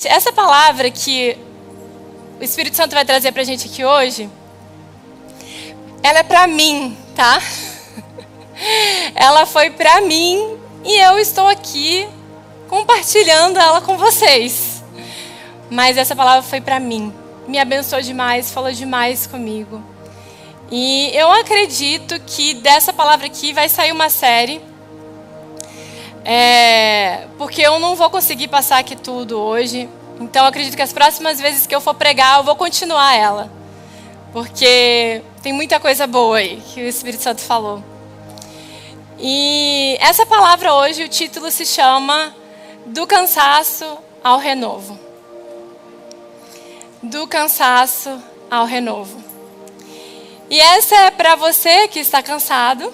Essa palavra que o Espírito Santo vai trazer pra gente aqui hoje, ela é pra mim, tá? Ela foi pra mim e eu estou aqui compartilhando ela com vocês. Mas essa palavra foi pra mim. Me abençoou demais, falou demais comigo. E eu acredito que dessa palavra aqui vai sair uma série. Porque eu não vou conseguir passar aqui tudo hoje. Então eu acredito que as próximas vezes que eu for pregar, eu vou continuar ela. Porque tem muita coisa boa aí que o Espírito Santo falou. E essa palavra hoje, o título se chama Do Cansaço ao Renovo. Do cansaço ao renovo. E essa é para você que está cansado,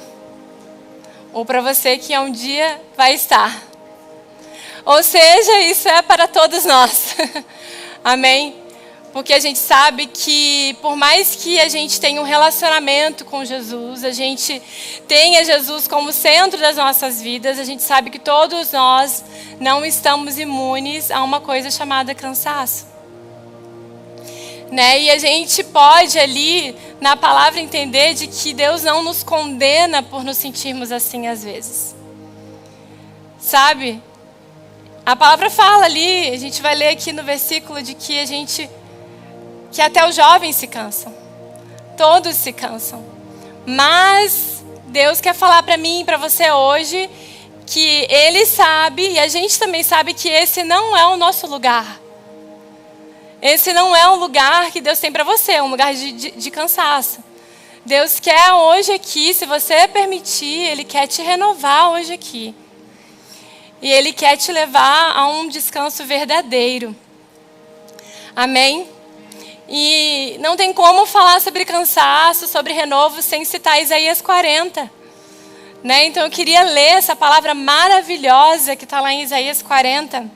ou para você que um dia vai estar. Ou seja, isso é para todos nós. Amém? Porque a gente sabe que por mais que a gente tenha um relacionamento com Jesus, a gente tenha Jesus como centro das nossas vidas, a gente sabe que todos nós não estamos imunes a uma coisa chamada cansaço. Né? E a gente pode ali, na palavra, entender de que Deus não nos condena por nos sentirmos assim às vezes. Sabe? A palavra fala ali, a gente vai ler aqui no versículo de que que até os jovens se cansam. Todos se cansam. Mas Deus quer falar para mim e para você hoje que Ele sabe, e a gente também sabe que esse não é o nosso lugar. Esse não é um lugar que Deus tem para você, um lugar de cansaço. Deus quer hoje aqui, se você permitir, Ele quer te renovar hoje aqui. E Ele quer te levar a um descanso verdadeiro. Amém? E não tem como falar sobre cansaço, sobre renovo, sem citar Isaías 40. Né? Então eu queria ler essa palavra maravilhosa que está lá em Isaías 40.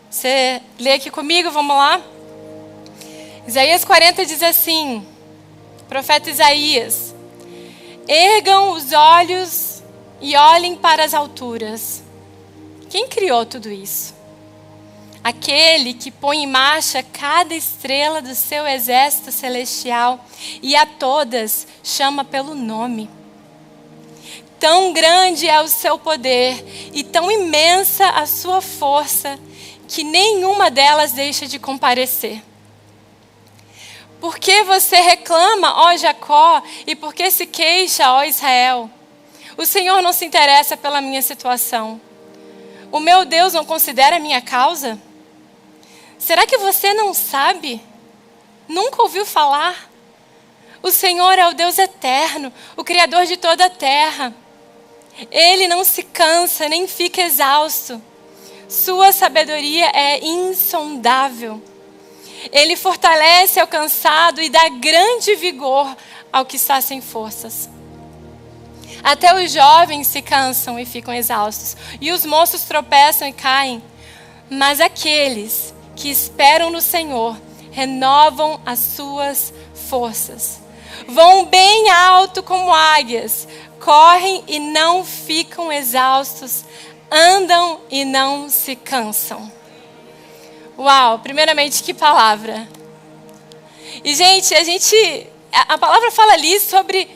Você lê aqui comigo, vamos lá? Isaías 40 diz assim, profeta Isaías: ergam os olhos e olhem para as alturas. Quem criou tudo isso? Aquele que põe em marcha cada estrela do seu exército celestial e a todas chama pelo nome. Tão grande é o seu poder e tão imensa a sua força que nenhuma delas deixa de comparecer. Por que você reclama, ó Jacó, e por que se queixa, ó Israel? O Senhor não se interessa pela minha situação. O meu Deus não considera a minha causa? Será que você não sabe? Nunca ouviu falar? O Senhor é o Deus eterno, o Criador de toda a terra. Ele não se cansa, nem fica exausto. Sua sabedoria é insondável. Ele fortalece ao cansado e dá grande vigor ao que está sem forças. Até os jovens se cansam e ficam exaustos, e os moços tropeçam e caem. Mas aqueles que esperam no Senhor renovam as suas forças. Vão bem alto como águias, correm e não ficam exaustos, andam e não se cansam. Uau, primeiramente, que palavra. E, gente, a palavra fala ali sobre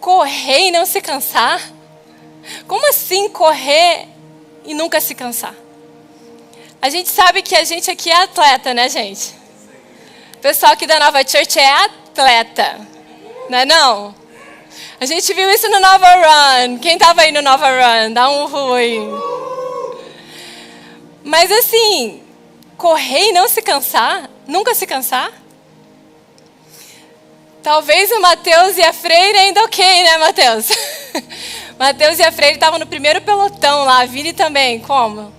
correr e não se cansar. Como assim correr e nunca se cansar? A gente sabe que a gente aqui é atleta, né, gente? O pessoal aqui da Nova Church é atleta, não é não? A gente viu isso no Nova Run. Quem estava aí no Nova Run? Dá um rui. Mas assim, correr e não se cansar? Nunca se cansar? Talvez o Mateus e a Freire ainda ok, né, Mateus? Mateus e a Freire estavam no primeiro pelotão lá, a Vini também, como?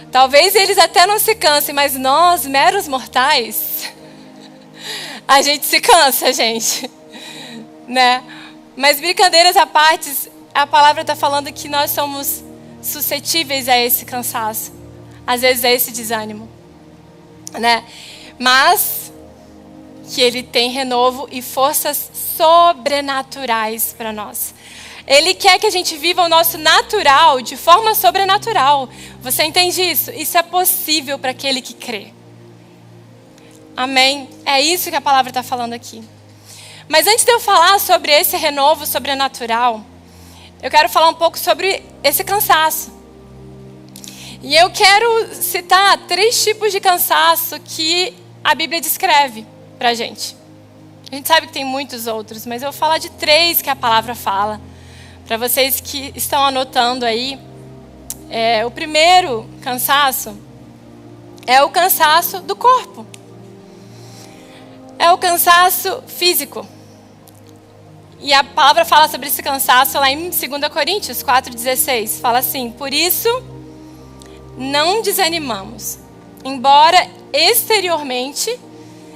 Talvez eles até não se cansem, mas nós, meros mortais, a gente se cansa, gente. Né? Mas brincadeiras à parte, a palavra está falando que nós somos suscetíveis a esse cansaço. Às vezes a esse desânimo. Né? Mas que Ele tem renovo e forças sobrenaturais para nós. Ele quer que a gente viva o nosso natural de forma sobrenatural. Você entende isso? Isso é possível para aquele que crê. Amém? É isso que a palavra está falando aqui. Mas antes de eu falar sobre esse renovo sobrenatural, eu quero falar um pouco sobre esse cansaço. E eu quero citar 3 tipos de cansaço que a Bíblia descreve para a gente. A gente sabe que tem muitos outros, mas eu vou falar de 3 que a palavra fala. Para vocês que estão anotando aí, o primeiro cansaço é o cansaço do corpo. É o cansaço físico. E a palavra fala sobre esse cansaço lá em 2 Coríntios 4,16. Fala assim: por isso, não desanimamos. Embora exteriormente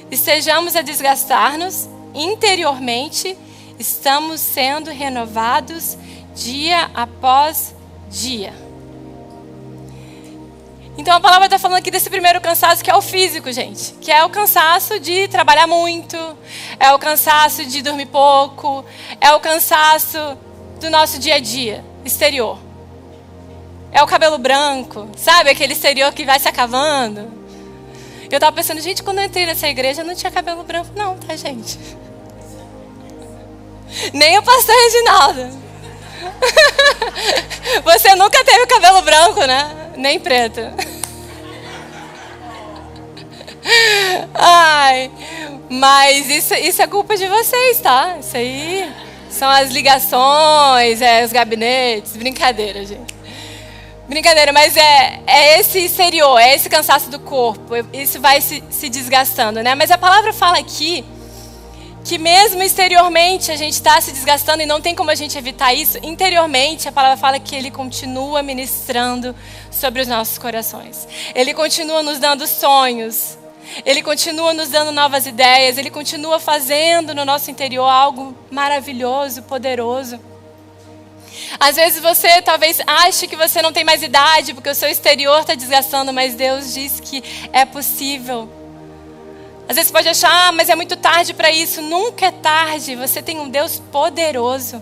estejamos a desgastar-nos, interiormente estamos sendo renovados dia após dia. Então a palavra está falando aqui desse primeiro cansaço que é o físico, gente. Que é o cansaço de trabalhar muito, é o cansaço de dormir pouco, é o cansaço do nosso dia a dia, exterior. É o cabelo branco, sabe? Aquele exterior que vai se acabando. Eu estava pensando, gente, quando eu entrei nessa igreja não tinha cabelo branco não, tá, gente? Nem o pastor Reginaldo. Você nunca teve o cabelo branco, né? Nem preto. Ai, mas isso é culpa de vocês, tá? Isso aí são as ligações, os gabinetes. Brincadeira, gente. Brincadeira, mas é esse exterior, é esse cansaço do corpo. Isso vai se desgastando, né? Mas a palavra fala aqui que mesmo exteriormente a gente está se desgastando e não tem como a gente evitar isso. Interiormente, a palavra fala que Ele continua ministrando sobre os nossos corações. Ele continua nos dando sonhos. Ele continua nos dando novas ideias. Ele continua fazendo no nosso interior algo maravilhoso, poderoso. Às vezes você talvez ache que você não tem mais idade porque o seu exterior está desgastando, mas Deus diz que é possível. Às vezes você pode achar, mas é muito tarde para isso. Nunca é tarde. Você tem um Deus poderoso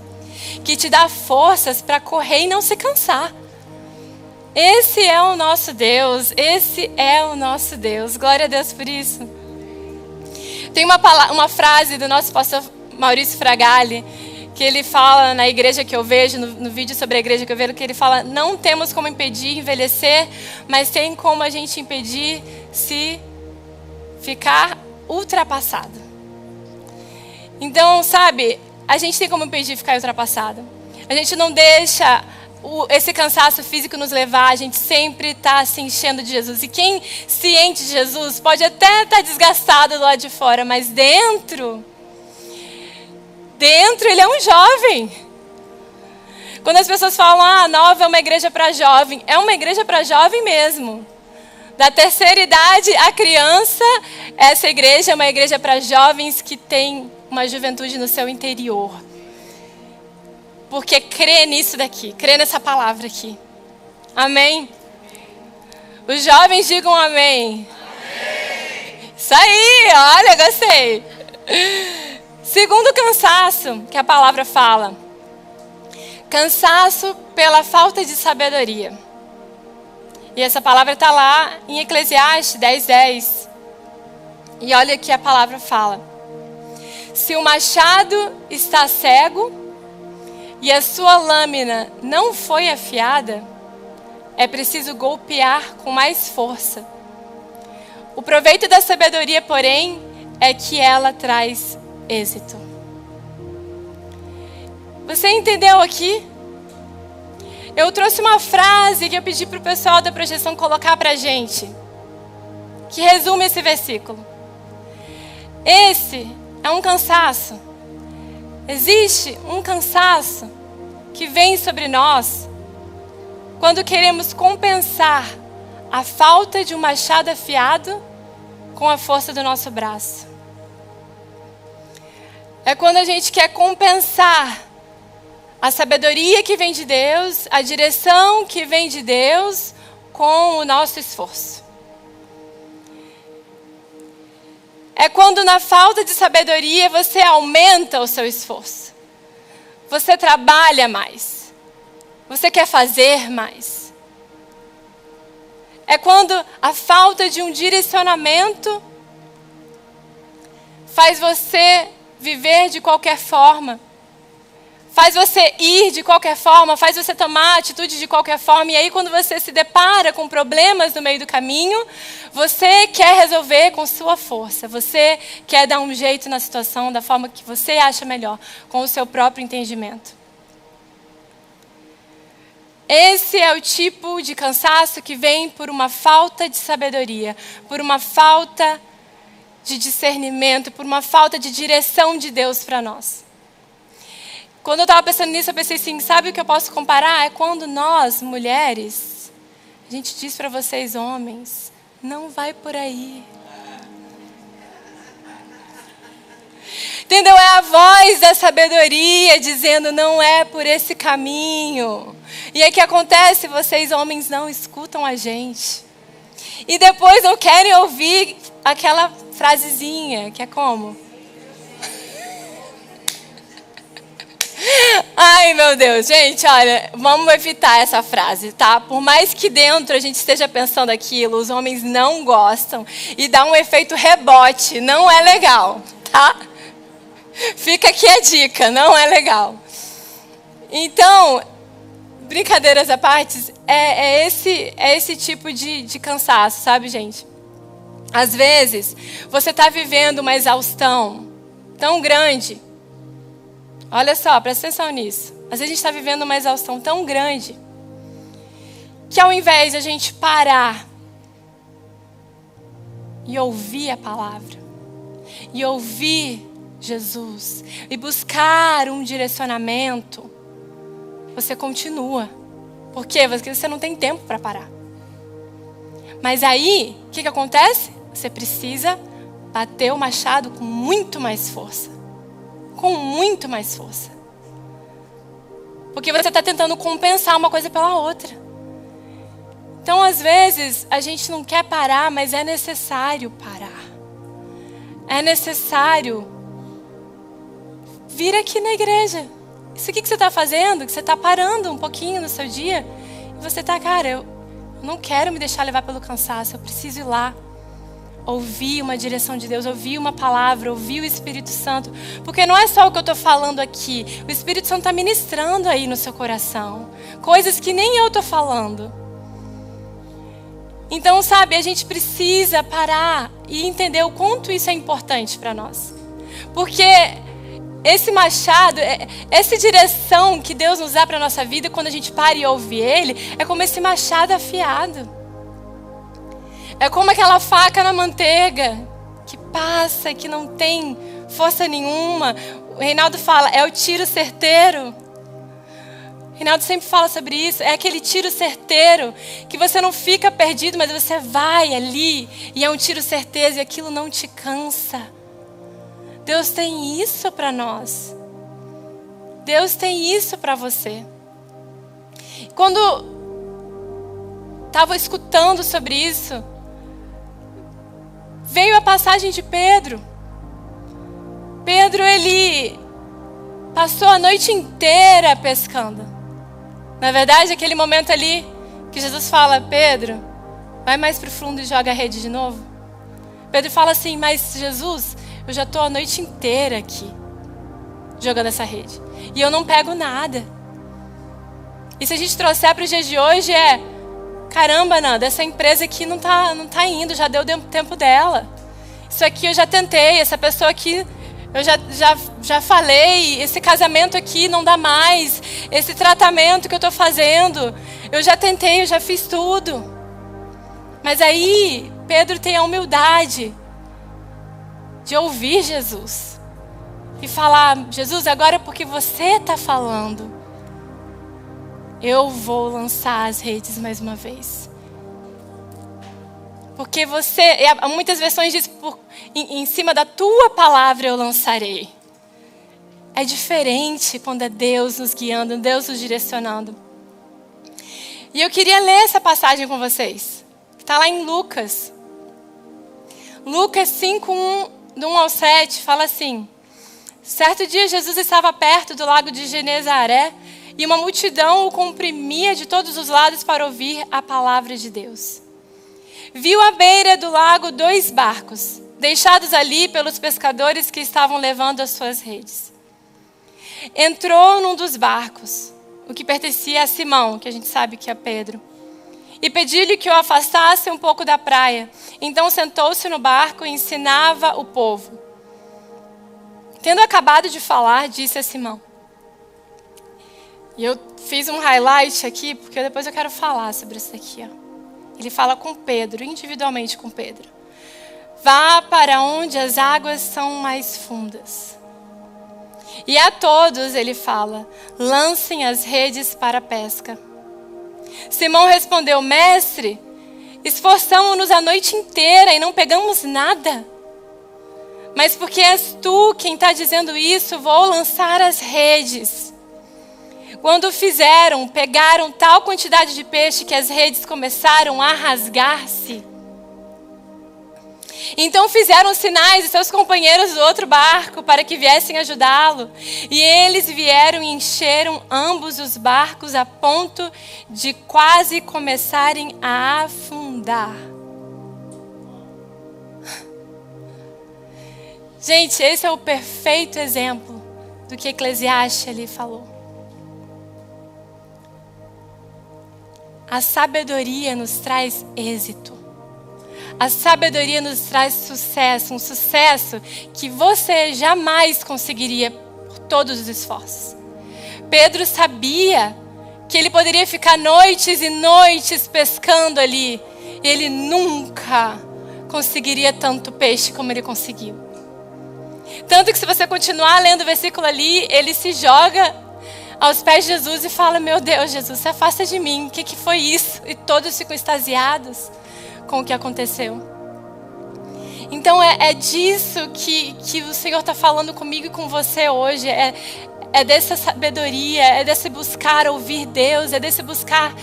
que te dá forças para correr e não se cansar. Esse é o nosso Deus. Esse é o nosso Deus. Glória a Deus por isso. Tem uma frase do nosso pastor Maurício Fragali que ele fala na igreja que eu vejo, no vídeo sobre a igreja que eu vejo, que ele fala: não temos como impedir envelhecer, mas tem como a gente impedir se ficar ultrapassado. Então, sabe, a gente tem como impedir ficar ultrapassado. A gente não deixa esse cansaço físico nos levar, a gente sempre está se enchendo de Jesus. E quem se enche de Jesus pode até estar desgastado do lado de fora, mas dentro ele é um jovem. Quando as pessoas falam, Nova é uma igreja para jovem, é uma igreja para jovem mesmo. Da terceira idade à criança, essa igreja é uma igreja para jovens que têm uma juventude no seu interior. Porque crê nisso daqui, crê nessa palavra aqui. Amém? Os jovens digam amém. Amém. Isso aí, olha, gostei. Segundo cansaço que a palavra fala. Cansaço pela falta de sabedoria. E essa palavra está lá em Eclesiastes 10:10. E olha o que a palavra fala. Se o machado está cego e a sua lâmina não foi afiada, é preciso golpear com mais força. O proveito da sabedoria, porém, é que ela traz êxito. Você entendeu aqui? Eu trouxe uma frase que eu pedi para o pessoal da projeção colocar para a gente, que resume esse versículo. Esse é um cansaço. Existe um cansaço que vem sobre nós quando queremos compensar a falta de um machado afiado com a força do nosso braço. É quando a gente quer compensar a sabedoria que vem de Deus, a direção que vem de Deus, com o nosso esforço. É quando na falta de sabedoria você aumenta o seu esforço. você trabalha mais. Você quer fazer mais. É quando a falta de um direcionamento faz você viver de qualquer forma. Faz você ir de qualquer forma, faz você tomar atitude de qualquer forma. E aí quando você se depara com problemas no meio do caminho, você quer resolver com sua força. Você quer dar um jeito na situação da forma que você acha melhor, com o seu próprio entendimento. Esse é o tipo de cansaço que vem por uma falta de sabedoria, por uma falta de discernimento, por uma falta de direção de Deus para nós. Quando eu estava pensando nisso, eu pensei assim, sabe o que eu posso comparar? É quando nós, mulheres, a gente diz para vocês, homens, não vai por aí. Entendeu? É a voz da sabedoria dizendo, não é por esse caminho. E aí o que acontece? Vocês, homens, não escutam a gente. E depois não querem ouvir aquela frasezinha, que é como? Ai, meu Deus, gente, olha, vamos evitar essa frase, tá? Por mais que dentro a gente esteja pensando aquilo, os homens não gostam e dá um efeito rebote, não é legal, tá? Fica aqui a dica, não é legal. Então, brincadeiras à parte, é esse tipo de cansaço, sabe, gente? Às vezes, você está vivendo uma exaustão tão grande. Olha só, presta atenção nisso. Às vezes a gente está vivendo uma exaustão tão grande que ao invés de a gente parar e ouvir a palavra, e ouvir Jesus, e buscar um direcionamento, você continua. Por quê? Porque você não tem tempo para parar. Mas aí, o que acontece? Você precisa bater o machado com muito mais força. Com muito mais força. Porque você está tentando compensar uma coisa pela outra. Então, às vezes, a gente não quer parar, mas é necessário parar. É necessário vir aqui na igreja. Isso aqui que você está fazendo, que você está parando um pouquinho no seu dia, e você está, cara, eu não quero me deixar levar pelo cansaço, eu preciso ir lá. Ouvir uma direção de Deus, ouvir uma palavra, ouvir o Espírito Santo. Porque não é só o que eu estou falando aqui. O Espírito Santo está ministrando aí no seu coração. Coisas que nem eu estou falando. Então, sabe, a gente precisa parar e entender o quanto isso é importante para nós. Porque esse machado, essa direção que Deus nos dá para a nossa vida, quando a gente para e ouve Ele, é como esse machado afiado. É como aquela faca na manteiga, que passa, que não tem força nenhuma. O Reinaldo fala, é o tiro certeiro. O Reinaldo sempre fala sobre isso. É aquele tiro certeiro, que você não fica perdido, mas você vai ali, e é um tiro certeiro, e aquilo não te cansa. Deus tem isso para nós. Deus tem isso para você. Quando estava escutando sobre isso, veio a passagem de Pedro. Pedro, ele passou a noite inteira pescando. Na verdade, aquele momento ali que Jesus fala, Pedro, vai mais para o fundo e joga a rede de novo. Pedro fala assim, mas Jesus, eu já estou a noite inteira aqui, jogando essa rede. E eu não pego nada. E se a gente trouxer para os dias de hoje caramba, Nanda, essa empresa aqui não tá indo, já deu tempo dela. Isso aqui eu já tentei, essa pessoa aqui, eu já falei, esse casamento aqui não dá mais, esse tratamento que eu estou fazendo, eu já tentei, eu já fiz tudo. Mas aí, Pedro tem a humildade de ouvir Jesus e falar, Jesus, agora porque você está falando, eu vou lançar as redes mais uma vez. Porque você, muitas versões diz, em cima da tua palavra eu lançarei. É diferente quando é Deus nos guiando, Deus nos direcionando. E eu queria ler essa passagem com vocês. Está lá em Lucas. Lucas 5, do 1 ao 7, fala assim. Certo dia, Jesus estava perto do lago de Genezaré e uma multidão o comprimia de todos os lados para ouvir a palavra de Deus. Viu à beira do lago 2 barcos, deixados ali pelos pescadores que estavam levando as suas redes. Entrou num dos barcos, o que pertencia a Simão, que a gente sabe que é Pedro, e pediu-lhe que o afastasse um pouco da praia. Então sentou-se no barco e ensinava o povo. Tendo acabado de falar, disse a Simão. E eu fiz um highlight aqui, porque depois eu quero falar sobre isso aqui. Ele fala com Pedro, individualmente com Pedro. Vá para onde as águas são mais fundas. E a todos ele fala, lancem as redes para a pesca. Simão respondeu, mestre, esforçamo-nos a noite inteira e não pegamos nada. Mas porque és tu quem está dizendo isso, vou lançar as redes. Quando fizeram, pegaram tal quantidade de peixe que as redes começaram a rasgar-se. Então fizeram sinais de seus companheiros do outro barco para que viessem ajudá-lo. E eles vieram e encheram ambos os barcos a ponto de quase começarem a afundar. Gente, esse é o perfeito exemplo do que Eclesiastes ali falou. A sabedoria nos traz êxito. A sabedoria nos traz sucesso, um sucesso que você jamais conseguiria por todos os esforços. Pedro sabia que ele poderia ficar noites e noites pescando ali. E ele nunca conseguiria tanto peixe como ele conseguiu. Tanto que se você continuar lendo o versículo ali, ele se joga aos pés de Jesus e fala, meu Deus, Jesus, se afasta de mim, o que foi isso? E todos ficam extasiados com o que aconteceu. Então é disso que o Senhor está falando comigo e com você hoje, é dessa sabedoria, é desse buscar ouvir Deus, é desse buscar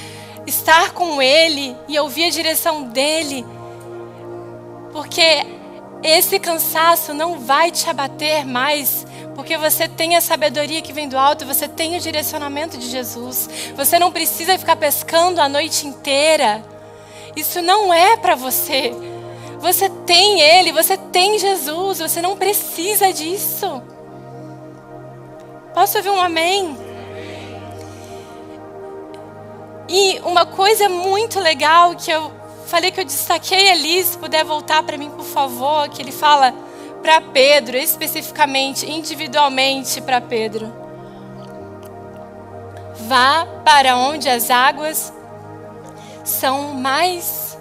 estar com Ele e ouvir a direção dEle, porque esse cansaço não vai te abater mais, porque você tem a sabedoria que vem do alto, você tem o direcionamento de Jesus. Você não precisa ficar pescando a noite inteira. Isso não é para você. Você tem Ele, você tem Jesus, você não precisa disso. Posso ouvir um amém? E uma coisa muito legal que eu falei que eu destaquei ali, se puder voltar para mim, por favor, que ele fala para Pedro, especificamente, individualmente para Pedro. Vá para onde as águas são mais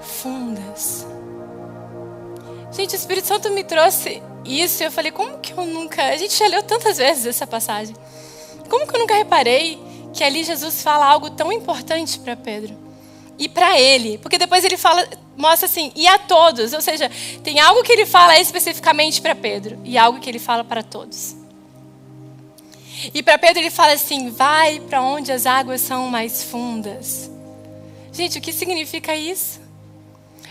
fundas. Gente, o Espírito Santo me trouxe isso e eu falei, como que eu nunca... A gente já leu tantas vezes essa passagem. Como que eu nunca reparei que ali Jesus fala algo tão importante para Pedro? E para ele, porque depois ele fala, mostra assim, e a todos, ou seja, tem algo que ele fala especificamente para Pedro e algo que ele fala para todos. E para Pedro ele fala assim, vai para onde as águas são mais fundas. Gente, o que significa isso?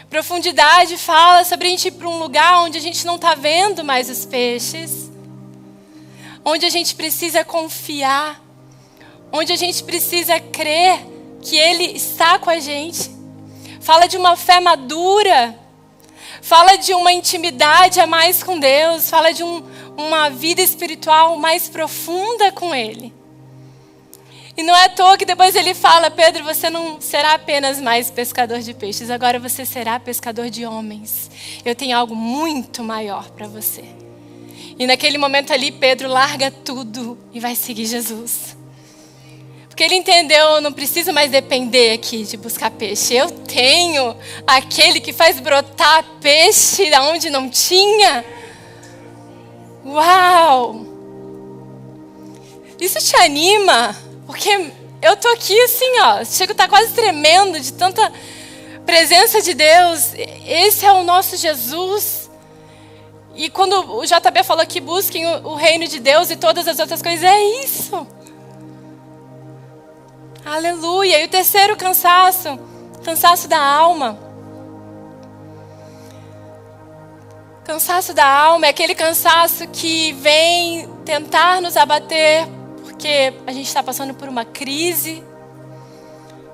Profundidade fala sobre a gente ir para um lugar onde a gente não está vendo mais os peixes, onde a gente precisa confiar, onde a gente precisa crer que Ele está com a gente. Fala de uma fé madura. Fala de uma intimidade a mais com Deus. Fala de uma vida espiritual mais profunda com Ele. E não é à toa que depois ele fala, Pedro, você não será apenas mais pescador de peixes. Agora você será pescador de homens. Eu tenho algo muito maior para você. E naquele momento ali, Pedro larga tudo e vai seguir Jesus. Porque ele entendeu, eu não preciso mais depender aqui de buscar peixe. Eu tenho aquele que faz brotar peixe da onde não tinha. Uau! Isso te anima? Porque eu tô aqui assim, ó. Chego a estar quase tremendo de tanta presença de Deus. Esse é o nosso Jesus. E quando o JB falou que busquem o reino de Deus e todas as outras coisas, é isso. Aleluia. E o terceiro cansaço da alma. Cansaço da alma é aquele cansaço que vem tentar nos abater porque a gente está passando por uma crise,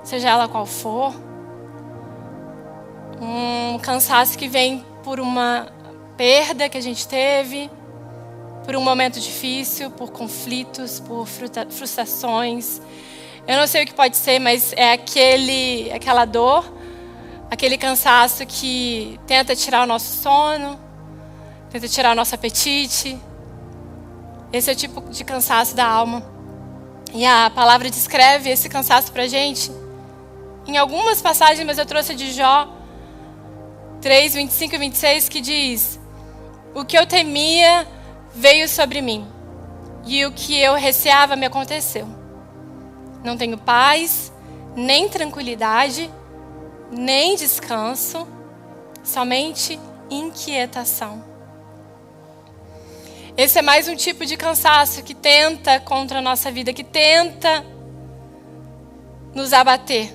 seja ela qual for. Um cansaço que vem por uma perda que a gente teve, por um momento difícil, por conflitos, por frustrações. Eu não sei o que pode ser, mas é aquela dor, aquele cansaço que tenta tirar o nosso sono, tenta tirar o nosso apetite. Esse é o tipo de cansaço da alma. E a palavra descreve esse cansaço pra gente em algumas passagens, mas eu trouxe de Jó 3, 25 e 26, que diz: o que eu temia veio sobre mim, e o que eu receava me aconteceu. Não tenho paz, nem tranquilidade, nem descanso, somente inquietação. Esse é mais um tipo de cansaço que tenta contra a nossa vida, que tenta nos abater.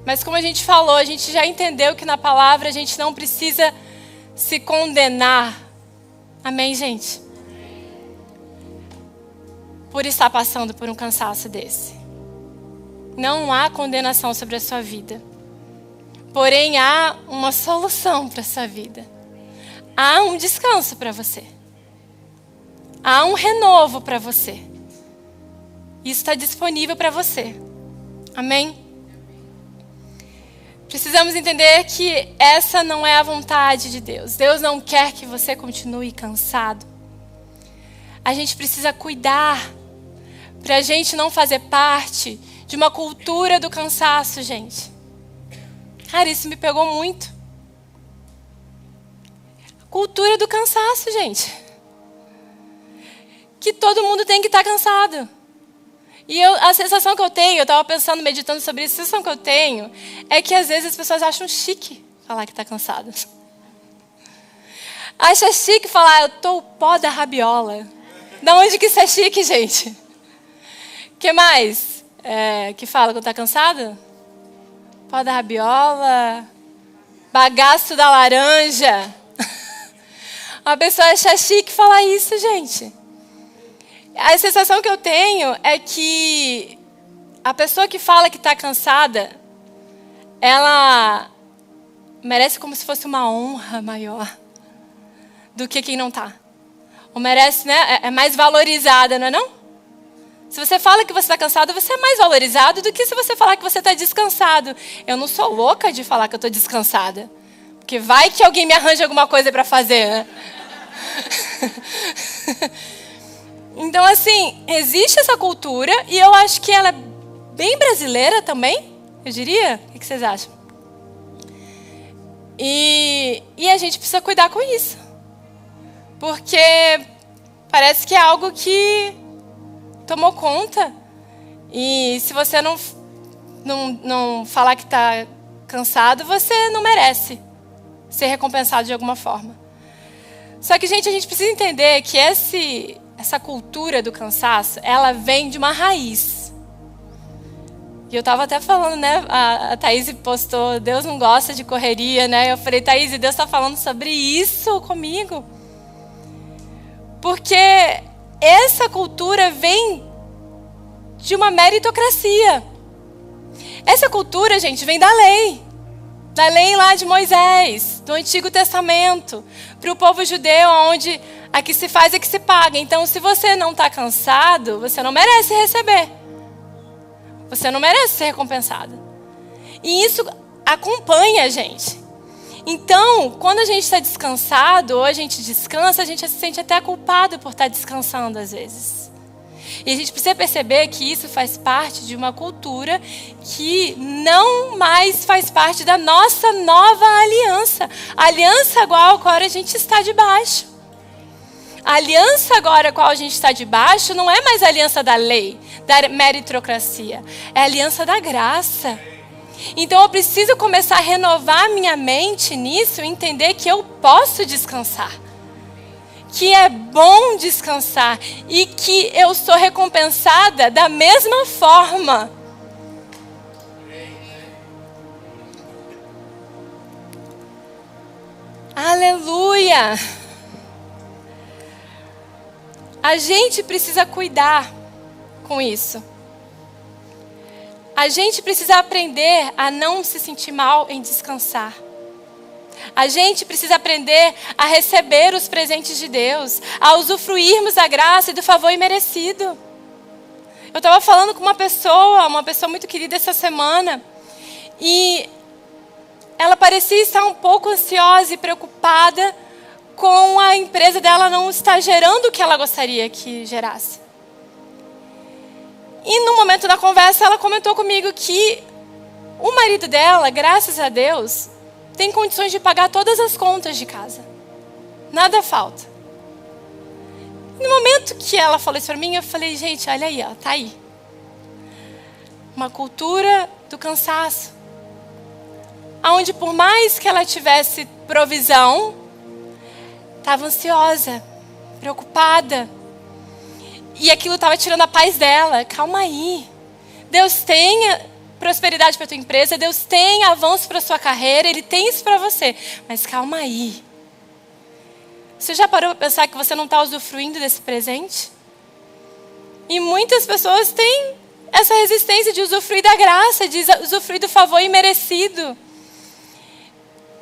Mas como a gente falou, a gente já entendeu que na palavra a gente não precisa se condenar. Amém, gente? Por estar passando por um cansaço desse. Não há condenação sobre a sua vida. Porém, há uma solução para a sua vida. Há um descanso para você. Há um renovo para você. Isso está disponível para você. Amém? Precisamos entender que essa não é a vontade de Deus. Deus não quer que você continue cansado. A gente precisa cuidar para a gente não fazer parte de uma cultura do cansaço, gente. Cara, isso me pegou muito. Cultura do cansaço, gente. Que todo mundo tem que estar cansado. E a sensação que eu tenho, eu estava pensando, meditando sobre isso, a sensação que eu tenho é que às vezes as pessoas acham chique falar que está cansado. Acha chique falar, eu tô o pó da rabiola. Da onde que isso é chique, gente? O que mais? Que fala que está cansado? Pó da rabiola, bagaço da laranja. A pessoa acha chique falar isso, gente. A sensação que eu tenho é que a pessoa que fala que está cansada, ela merece como se fosse uma honra maior do que quem não está. Ou merece, né? É mais valorizada, não é não? Se você fala que você está cansado, você é mais valorizado do que se você falar que você está descansado. Eu não sou louca de falar que eu estou descansada. Porque vai que alguém me arranja alguma coisa para fazer, né? Então, assim, existe essa cultura e eu acho que ela é bem brasileira também, eu diria. O que vocês acham? E a gente precisa cuidar com isso. Porque parece que é algo que tomou conta. E se você não falar que está cansado, você não merece ser recompensado de alguma forma. Só que, gente, a gente precisa entender que essa cultura do cansaço, ela vem de uma raiz. E eu estava até falando, né? A Thaís postou, Deus não gosta de correria, né? Eu falei, Thaís, Deus está falando sobre isso comigo. Porque essa cultura vem de uma meritocracia. Essa cultura, gente, vem da lei. Da lei lá de Moisés, do Antigo Testamento. Para o povo judeu, onde a que se faz é que se paga. Então, se você não está cansado, você não merece receber. Você não merece ser recompensado. E isso acompanha a gente. Então, quando a gente está descansado, ou a gente descansa, a gente se sente até culpado por estar descansando às vezes. E a gente precisa perceber que isso faz parte de uma cultura que não mais faz parte da nossa nova aliança. A aliança agora a qual a gente está debaixo. A aliança agora a qual a gente está debaixo não é mais a aliança da lei, da meritocracia. É a aliança da graça. Então eu preciso começar a renovar minha mente nisso e entender que eu posso descansar. Que é bom descansar e que eu sou recompensada da mesma forma. A Aleluia! A gente precisa cuidar com isso. A gente precisa aprender a não se sentir mal em descansar. A gente precisa aprender a receber os presentes de Deus, a usufruirmos da graça e do favor imerecido. Eu estava falando com uma pessoa muito querida essa semana, e ela parecia estar um pouco ansiosa e preocupada com a empresa dela não estar gerando o que ela gostaria que gerasse. E no momento da conversa ela comentou comigo que o marido dela, graças a Deus, tem condições de pagar todas as contas de casa. Nada falta. No momento que ela falou isso para mim, eu falei, gente, olha aí, ó, tá aí. Uma cultura do cansaço. Onde por mais que ela tivesse provisão, estava ansiosa, preocupada. E aquilo estava tirando a paz dela. Calma aí. Deus tem prosperidade para a tua empresa, Deus tem avanço para a sua carreira, Ele tem isso para você. Mas calma aí. Você já parou para pensar que você não está usufruindo desse presente? E muitas pessoas têm essa resistência de usufruir da graça, de usufruir do favor imerecido.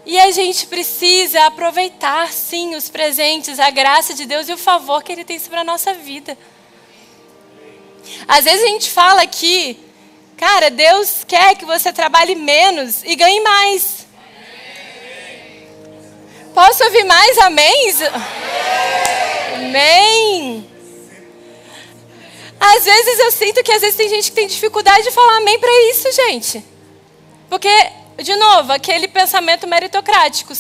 E a gente precisa aproveitar, sim, os presentes, a graça de Deus e o favor que Ele tem sobre a nossa vida. Às vezes a gente fala aqui, cara, Deus quer que você trabalhe menos e ganhe mais. Posso ouvir mais améns? Amém. Às vezes eu sinto que às vezes tem gente que tem dificuldade de falar amém para isso, gente. Porque, de novo, aquele pensamento meritocrático.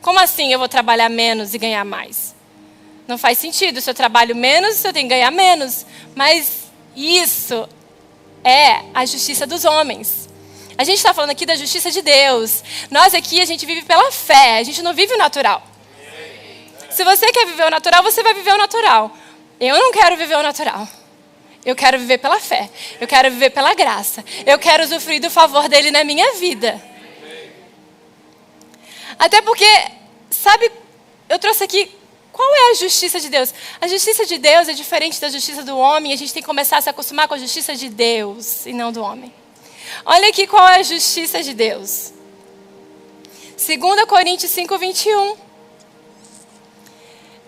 Como assim eu vou trabalhar menos e ganhar mais? Não faz sentido. Se eu trabalho menos, eu tenho que ganhar menos. Mas isso é a justiça dos homens. A gente está falando aqui da justiça de Deus. Nós aqui, a gente vive pela fé. A gente não vive o natural. Se você quer viver o natural, você vai viver o natural. Eu não quero viver o natural. Eu quero viver pela fé. Eu quero viver pela graça. Eu quero usufruir do favor dele na minha vida. Até porque, sabe, eu trouxe aqui, qual é a justiça de Deus? A justiça de Deus é diferente da justiça do homem. A gente tem que começar a se acostumar com a justiça de Deus e não do homem. Olha aqui qual é a justiça de Deus. 2 Coríntios 5:21.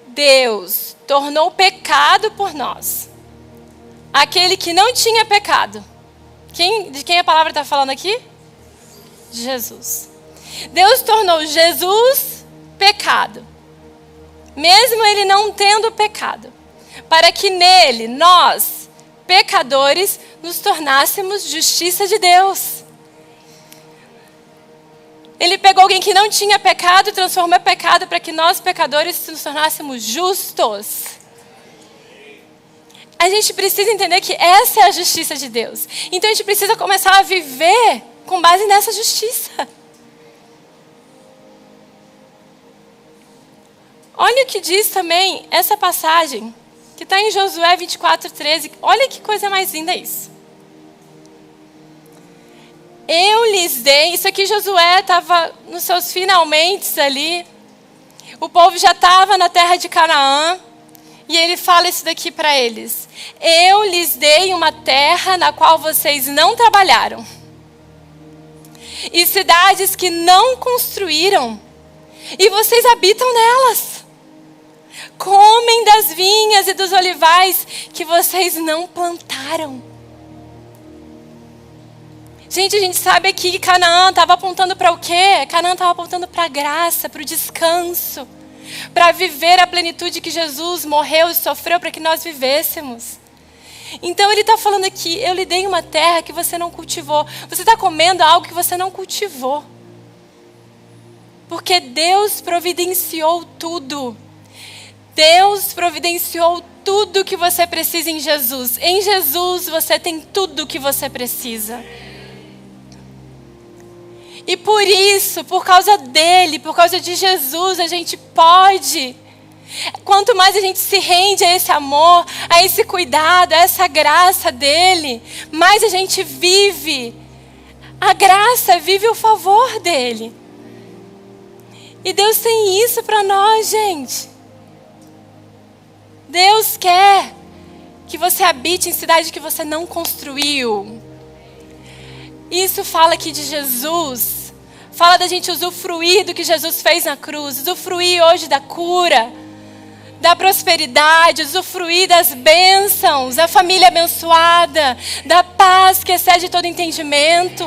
Deus tornou pecado por nós aquele que não tinha pecado. De quem a palavra está falando aqui? De Jesus. Deus tornou Jesus pecado, mesmo ele não tendo pecado, para que nele, nós, pecadores, nos tornássemos justiça de Deus. Ele pegou alguém que não tinha pecado e transformou em pecado para que nós, pecadores, nos tornássemos justos. A gente precisa entender que essa é a justiça de Deus. Então a gente precisa começar a viver com base nessa justiça. Olha o que diz também essa passagem, que está em Josué 24:13. Olha que coisa mais linda isso. Eu lhes dei, isso aqui Josué estava nos seus finalmente ali. O povo já estava na terra de Canaã. E ele fala isso daqui para eles. Eu lhes dei uma terra na qual vocês não trabalharam. E cidades que não construíram. E vocês habitam nelas. Comem das vinhas e dos olivais que vocês não plantaram. Gente, a gente sabe aqui que Canaã estava apontando para o quê? Canaã estava apontando para a graça, para o descanso. Para viver a plenitude que Jesus morreu e sofreu para que nós vivêssemos. Então ele está falando aqui, eu lhe dei uma terra que você não cultivou. Você está comendo algo que você não cultivou. Porque Deus providenciou tudo. Deus providenciou tudo que você precisa em Jesus. Em Jesus você tem tudo que você precisa. E por isso, por causa dele, por causa de Jesus, a gente pode. Quanto mais a gente se rende a esse amor, a esse cuidado, a essa graça dele, mais a gente vive a graça, vive o favor dele. E Deus tem isso para nós, gente. Deus quer que você habite em cidade que você não construiu. Isso fala aqui de Jesus. Fala da gente usufruir do que Jesus fez na cruz. Usufruir hoje da cura, da prosperidade, usufruir das bênçãos, da família abençoada, da paz que excede todo entendimento.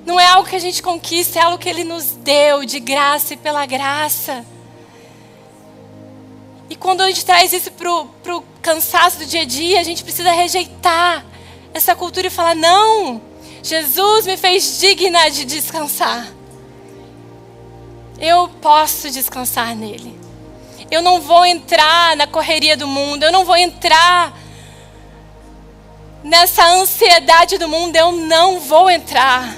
Não é algo que a gente conquista, é algo que Ele nos deu de graça e pela graça. E quando a gente traz isso pro cansaço do dia a dia, a gente precisa rejeitar essa cultura e falar, não, Jesus me fez digna de descansar. Eu posso descansar nele. Eu não vou entrar na correria do mundo, eu não vou entrar nessa ansiedade do mundo, eu não vou entrar.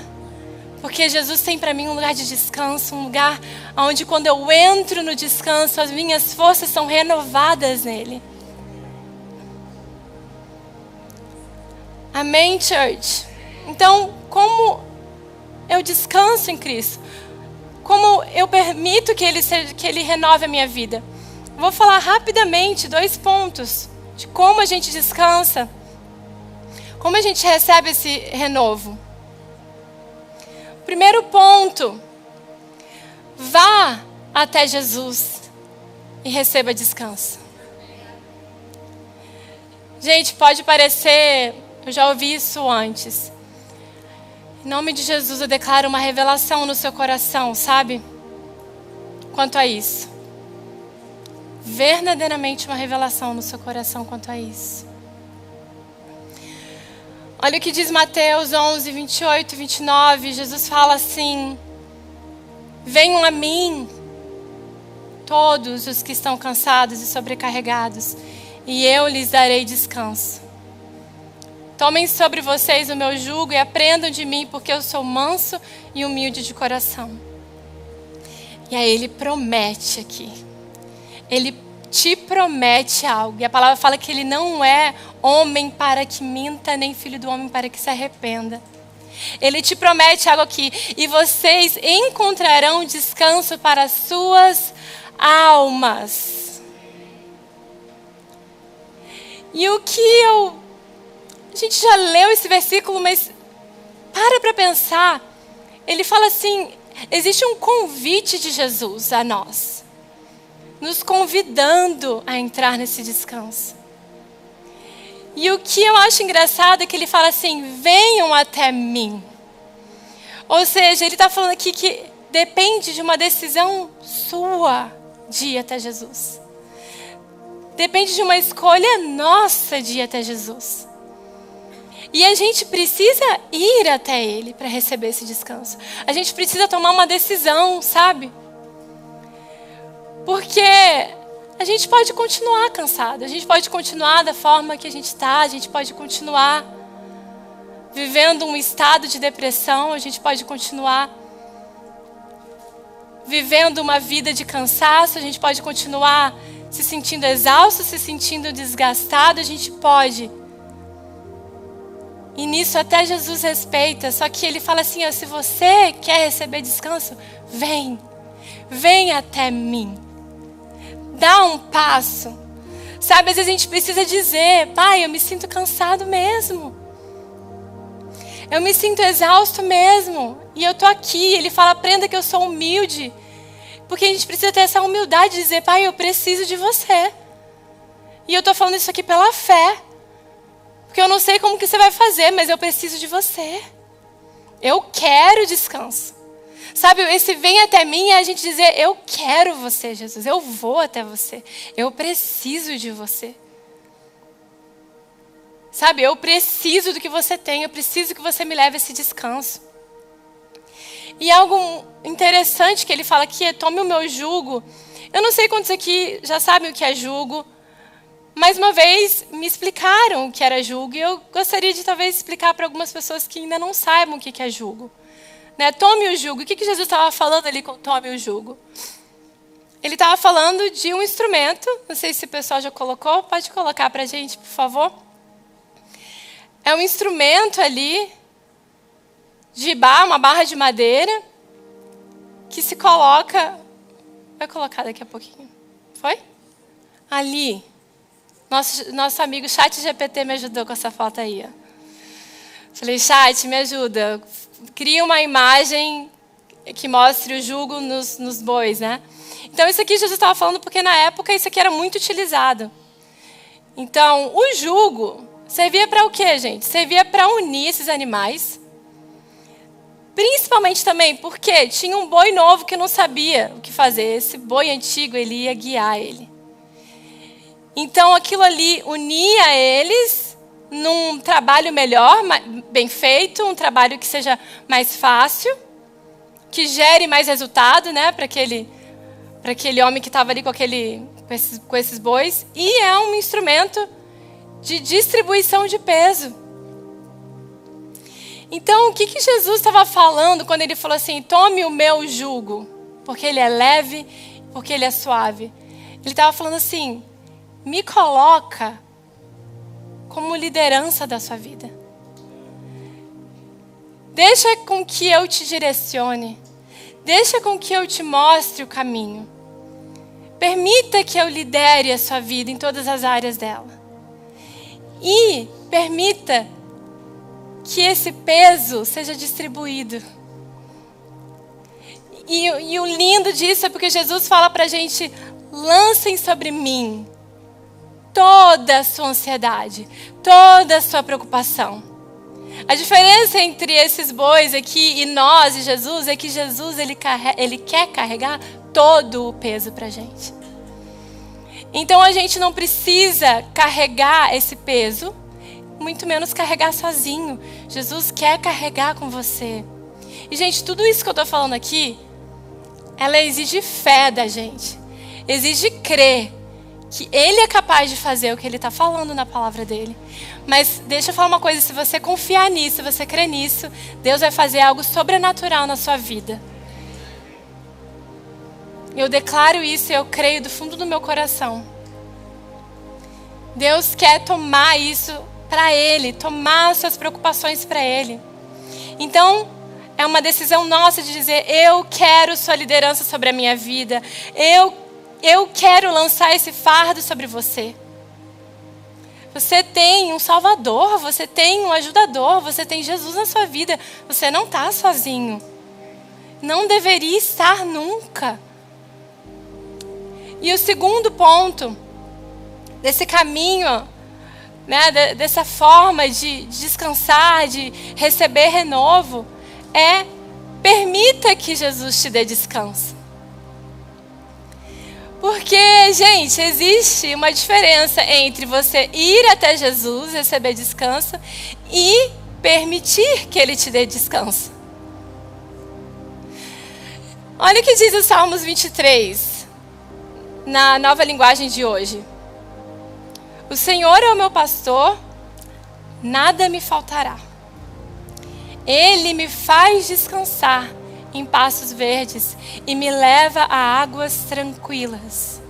Porque Jesus tem para mim um lugar de descanso, um lugar onde quando eu entro no descanso, as minhas forças são renovadas nele. Amém, church? Então, como eu descanso em Cristo? Como eu permito que Ele renove a minha vida? Vou falar rapidamente 2 pontos de como a gente descansa, como a gente recebe esse renovo. Primeiro ponto, vá até Jesus e receba descanso. Gente, pode parecer, eu já ouvi isso antes. Em nome de Jesus, eu declaro uma revelação no seu coração, sabe? Quanto a isso. Verdadeiramente uma revelação no seu coração quanto a isso. Olha o que diz Mateus 11, 28 e 29. Jesus fala assim: venham a mim, todos os que estão cansados e sobrecarregados, e eu lhes darei descanso. Tomem sobre vocês o meu jugo e aprendam de mim, porque eu sou manso e humilde de coração. E aí ele promete aqui. Ele te promete algo. E a palavra fala que ele não é homem para que minta, nem filho do homem para que se arrependa. Ele te promete algo aqui. E vocês encontrarão descanso para as suas almas. E o que a gente já leu esse versículo, mas para pensar. Ele fala assim, existe um convite de Jesus a nós, nos convidando a entrar nesse descanso. E o que eu acho engraçado é que ele fala assim, venham até mim. Ou seja, ele está falando aqui que depende de uma decisão sua de ir até Jesus. Depende de uma escolha nossa de ir até Jesus. E a gente precisa ir até Ele para receber esse descanso. A gente precisa tomar uma decisão, sabe? Porque a gente pode continuar cansado, a gente pode continuar da forma que a gente está, a gente pode continuar vivendo um estado de depressão, a gente pode continuar vivendo uma vida de cansaço, a gente pode continuar se sentindo exausto, se sentindo desgastado, a gente pode. E nisso até Jesus respeita, só que ele fala assim, ó, se você quer receber descanso, vem até mim. Dá um passo. Sabe, às vezes a gente precisa dizer, pai, eu me sinto cansado mesmo. Eu me sinto exausto mesmo. E eu tô aqui. Ele fala, aprenda que eu sou humilde. Porque a gente precisa ter essa humildade de dizer, pai, eu preciso de você. E eu tô falando isso aqui pela fé. Porque eu não sei como que você vai fazer, mas eu preciso de você. Eu quero descanso. Sabe, esse vem até mim é a gente dizer, eu quero você, Jesus. Eu vou até você. Eu preciso de você. Sabe, eu preciso do que você tem. Eu preciso que você me leve a esse descanso. E algo interessante que ele fala aqui é, tome o meu jugo. Eu não sei quantos aqui já sabem o que é jugo. Mais uma vez, me explicaram o que era jugo. E eu gostaria de talvez explicar para algumas pessoas que ainda não saibam o que é jugo. Né? Tome o jugo. O que Jesus estava falando ali com tome o jugo? Ele estava falando de um instrumento. Não sei se o pessoal já colocou. Pode colocar para a gente, por favor. É um instrumento ali de barra, uma barra de madeira, que se coloca... Vai colocar daqui a pouquinho. Foi? Ali. Nosso amigo ChatGPT me ajudou com essa foto aí. Ó. Falei, Chat, me ajuda. Cria uma imagem que mostre o jugo nos bois, né? Então, isso aqui Jesus estava falando porque na época isso aqui era muito utilizado. Então, o jugo servia para o quê, gente? Servia para unir esses animais. Principalmente também porque tinha um boi novo que não sabia o que fazer. Esse boi antigo, ele ia guiar ele. Então, aquilo ali unia eles num trabalho melhor, bem feito, um trabalho que seja mais fácil, que gere mais resultado, né, para aquele homem que estava ali com esses bois. E é um instrumento de distribuição de peso. Então, o que Jesus estava falando quando ele falou assim, tome o meu jugo, porque ele é leve, porque ele é suave? Ele estava falando assim, me coloca como liderança da sua vida. Deixa com que eu te direcione. Deixa com que eu te mostre o caminho. Permita que eu lidere a sua vida em todas as áreas dela. E permita que esse peso seja distribuído. E o lindo disso é porque Jesus fala pra gente, lancem sobre mim toda a sua ansiedade, toda a sua preocupação. A diferença entre esses bois aqui e nós e Jesus é que Jesus ele quer carregar todo o peso pra gente. Então a gente não precisa carregar esse peso, muito menos carregar sozinho. Jesus quer carregar com você. E, gente, tudo isso que eu estou falando aqui, ela exige fé da gente. Exige crer que Ele é capaz de fazer o que Ele está falando na palavra dEle. Mas deixa eu falar uma coisa, se você confiar nisso, se você crer nisso, Deus vai fazer algo sobrenatural na sua vida. Eu declaro isso e eu creio do fundo do meu coração. Deus quer tomar isso para Ele, tomar as suas preocupações para Ele. Então, é uma decisão nossa de dizer, eu quero sua liderança sobre a minha vida. Eu quero lançar esse fardo sobre você. Você tem um Salvador, você tem um ajudador, você tem Jesus na sua vida. Você não está sozinho. Não deveria estar nunca. E o segundo ponto desse caminho, né, dessa forma de descansar, de receber renovo, permita que Jesus te dê descanso. Porque, gente, existe uma diferença entre você ir até Jesus, receber descanso, e permitir que Ele te dê descanso. Olha o que diz o Salmos 23, na nova linguagem de hoje. O Senhor é o meu pastor, nada me faltará. Ele me faz descansar em pastos verdes e me leva a águas tranquilas.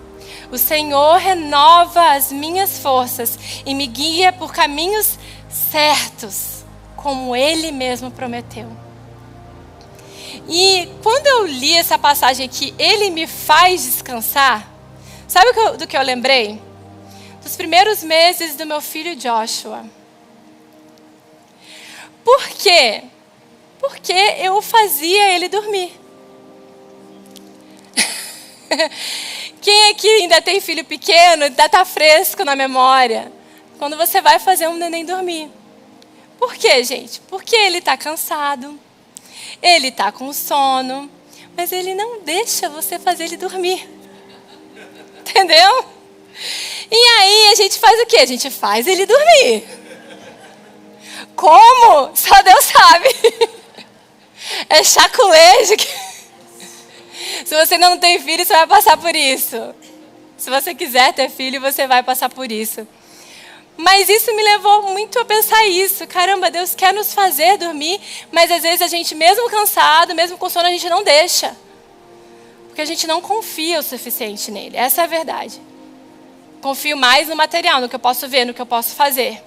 O Senhor renova as minhas forças e me guia por caminhos certos, como Ele mesmo prometeu. E quando eu li essa passagem aqui, Ele me faz descansar, sabe do que eu lembrei? Dos primeiros meses do meu filho Joshua. Por quê? Porque eu fazia ele dormir. Quem aqui ainda tem filho pequeno, ainda está fresco na memória? Quando você vai fazer um neném dormir. Por quê, gente? Porque ele está cansado, ele está com sono, mas ele não deixa você fazer ele dormir. Entendeu? E aí a gente faz o quê? A gente faz ele dormir. Como? Só Deus sabe. É chaculejo. Se você não tem filho, você vai passar por isso. Se você quiser ter filho, você vai passar por isso. Mas isso me levou muito a pensar isso. Caramba, Deus quer nos fazer dormir, mas às vezes a gente, mesmo cansado, mesmo com sono, a gente não deixa. Porque a gente não confia o suficiente nele. Essa é a verdade. Confio mais no material, no que eu posso ver, no que eu posso fazer.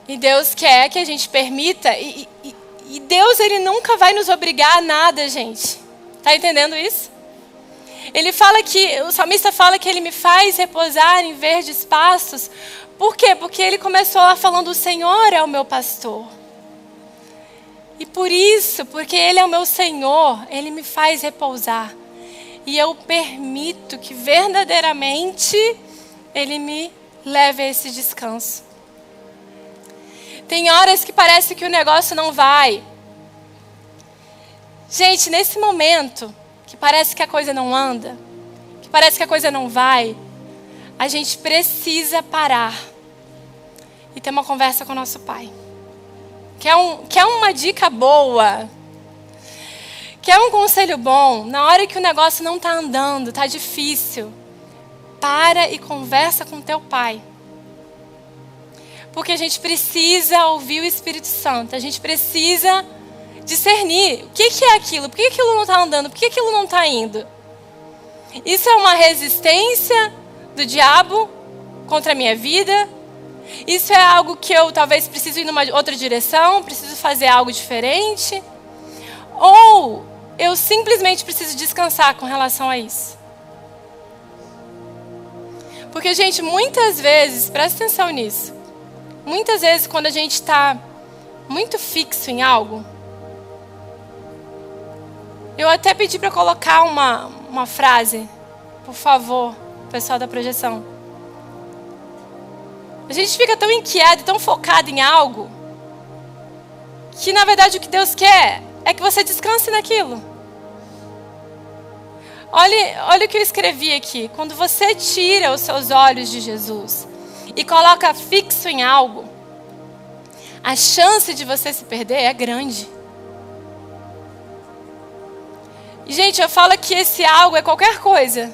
E Deus quer que a gente permita, e E Deus, Ele nunca vai nos obrigar a nada, gente. Tá entendendo isso? Ele fala que, o salmista fala que Ele me faz repousar em verdes pastos. Por quê? Porque ele começou lá falando, o Senhor é o meu pastor. E por isso, porque Ele é o meu Senhor, Ele me faz repousar. E eu permito que verdadeiramente Ele me leve a esse descanso. Tem horas que parece que o negócio não vai. Gente, nesse momento, que parece que a coisa não anda, que parece que a coisa não vai, a gente precisa parar e ter uma conversa com o nosso Pai. Quer uma dica boa? Quer um conselho bom? Na hora que o negócio não está andando, está difícil, para e conversa com teu Pai. Porque a gente precisa ouvir o Espírito Santo. A gente precisa discernir. O que é aquilo? Por que aquilo não está andando? Por que aquilo não está indo? Isso é uma resistência do diabo contra a minha vida? Isso é algo que eu talvez preciso ir numa outra direção? Preciso fazer algo diferente? Ou eu simplesmente preciso descansar com relação a isso? Porque, gente, muitas vezes, presta atenção nisso. Muitas vezes, quando a gente está muito fixo em algo, eu até pedi para colocar uma frase, por favor, pessoal da projeção. A gente fica tão inquieto, tão focado em algo, que na verdade o que Deus quer é que você descanse naquilo. Olha o que eu escrevi aqui. Quando você tira os seus olhos de Jesus e coloca fixo em algo, a chance de você se perder é grande. E, gente, eu falo que esse algo é qualquer coisa.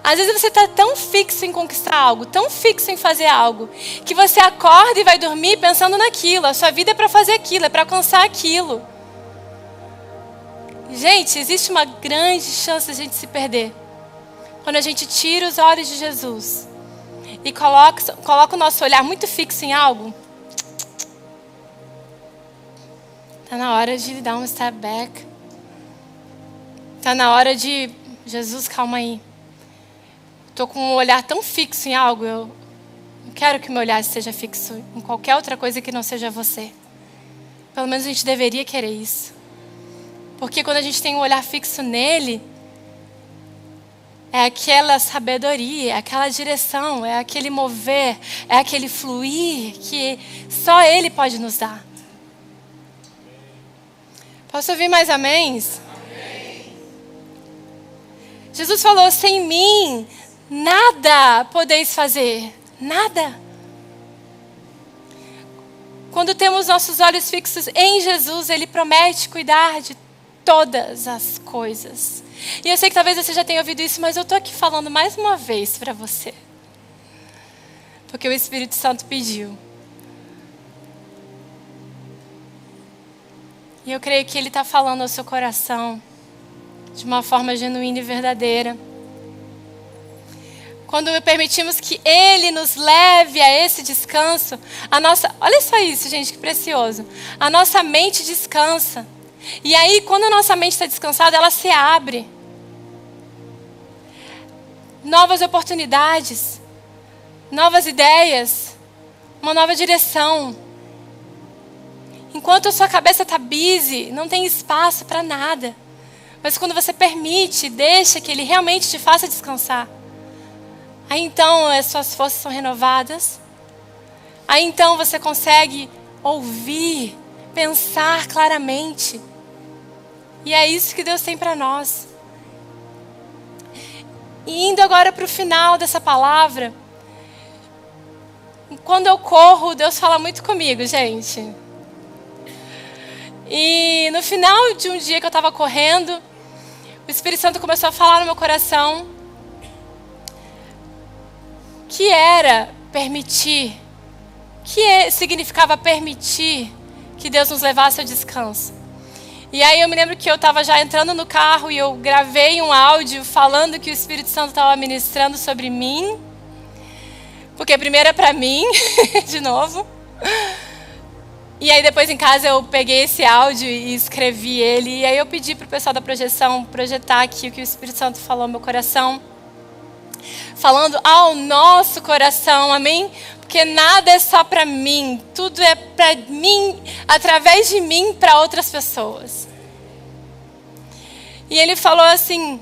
Às vezes você está tão fixo em conquistar algo, tão fixo em fazer algo, que você acorda e vai dormir pensando naquilo. A sua vida é para fazer aquilo, é para alcançar aquilo. Gente, existe uma grande chance de a gente se perder quando a gente tira os olhos de Jesus e coloca o nosso olhar muito fixo em algo. Está na hora de dar um step back. Está na hora de... Jesus, calma aí. Estou com um olhar tão fixo em algo, eu não quero que o meu olhar esteja fixo em qualquer outra coisa que não seja você. Pelo menos a gente deveria querer isso. Porque quando a gente tem um olhar fixo nele, é aquela sabedoria, é aquela direção, é aquele mover, é aquele fluir que só Ele pode nos dar. Posso ouvir mais améns? Amém. Jesus falou, sem mim, nada podeis fazer. Nada. Quando temos nossos olhos fixos em Jesus, Ele promete cuidar de todas as coisas. E eu sei que talvez você já tenha ouvido isso, mas eu estou aqui falando mais uma vez para você. Porque o Espírito Santo pediu. E eu creio que Ele está falando ao seu coração de uma forma genuína e verdadeira. Quando permitimos que Ele nos leve a esse descanso, olha só isso, gente, que precioso. A nossa mente descansa. E aí, quando a nossa mente está descansada, ela se abre. Novas oportunidades, novas ideias, uma nova direção. Enquanto a sua cabeça está busy, não tem espaço para nada. Mas quando você permite, deixa que Ele realmente te faça descansar, aí então as suas forças são renovadas. Aí então você consegue ouvir, pensar claramente. E é isso que Deus tem para nós. E indo agora para o final dessa palavra, quando eu corro, Deus fala muito comigo, gente. E no final de um dia que eu estava correndo, o Espírito Santo começou a falar no meu coração que era permitir, significava permitir que Deus nos levasse ao descanso. E aí eu me lembro que eu estava já entrando no carro e eu gravei um áudio falando que o Espírito Santo estava ministrando sobre mim. Porque primeiro é para mim, de novo. E aí depois em casa eu peguei esse áudio e escrevi ele. E aí eu pedi para o pessoal da projeção projetar aqui o que o Espírito Santo falou no meu coração. Falando ao nosso coração, amém? Porque nada é só para mim. Tudo é para mim, através de mim, para outras pessoas. E ele falou assim,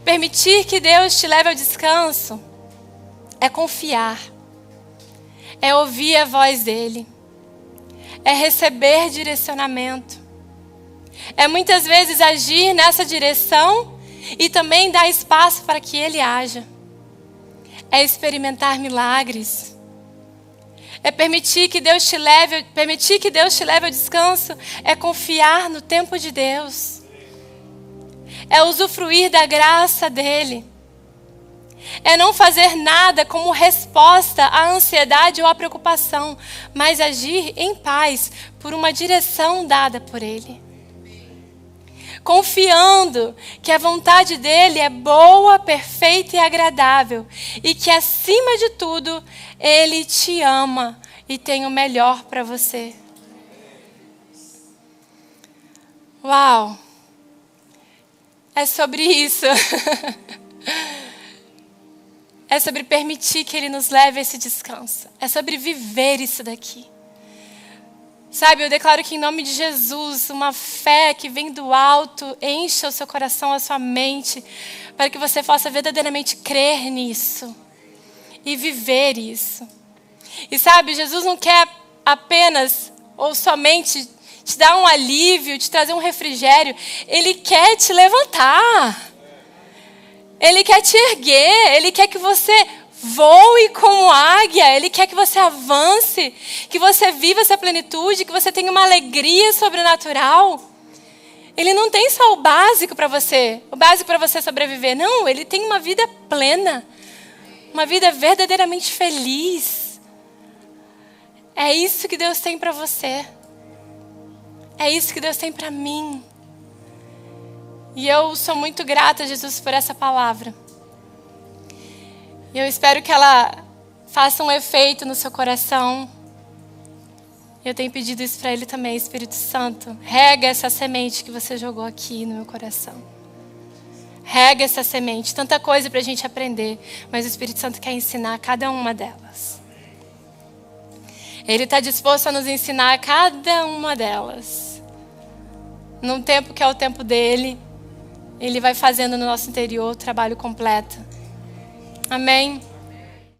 permitir que Deus te leve ao descanso é confiar. É ouvir a voz dele. É receber direcionamento. É muitas vezes agir nessa direção e também dar espaço para que ele haja. É experimentar milagres. É permitir que Deus te leve ao descanso. É confiar no tempo de Deus. É usufruir da graça dele. É não fazer nada como resposta à ansiedade ou à preocupação, mas agir em paz por uma direção dada por ele. Confiando que a vontade dele é boa, perfeita e agradável, e que acima de tudo, ele te ama e tem o melhor para você. Uau! É sobre isso. É sobre permitir que ele nos leve a esse descanso. É sobre viver isso daqui. Sabe, eu declaro que em nome de Jesus, uma fé que vem do alto, encha o seu coração, a sua mente, para que você possa verdadeiramente crer nisso e viver isso. E sabe, Jesus não quer apenas ou somente te dar um alívio, te trazer um refrigério. Ele quer te levantar. Ele quer te erguer. Ele quer que você voe como águia. Ele quer que você avance, que você viva essa plenitude, que você tenha uma alegria sobrenatural. Ele não tem só o básico para você sobreviver. Não, ele tem uma vida plena, uma vida verdadeiramente feliz. É isso que Deus tem para você. É isso que Deus tem para mim. E eu sou muito grata, Jesus, por essa palavra. E eu espero que ela faça um efeito no seu coração. Eu tenho pedido isso para Ele também, Espírito Santo. Rega essa semente que você jogou aqui no meu coração. Rega essa semente. Tanta coisa para a gente aprender, mas o Espírito Santo quer ensinar cada uma delas. Ele está disposto a nos ensinar cada uma delas. Num tempo que é o tempo dele, Ele vai fazendo no nosso interior o trabalho completo. Amém?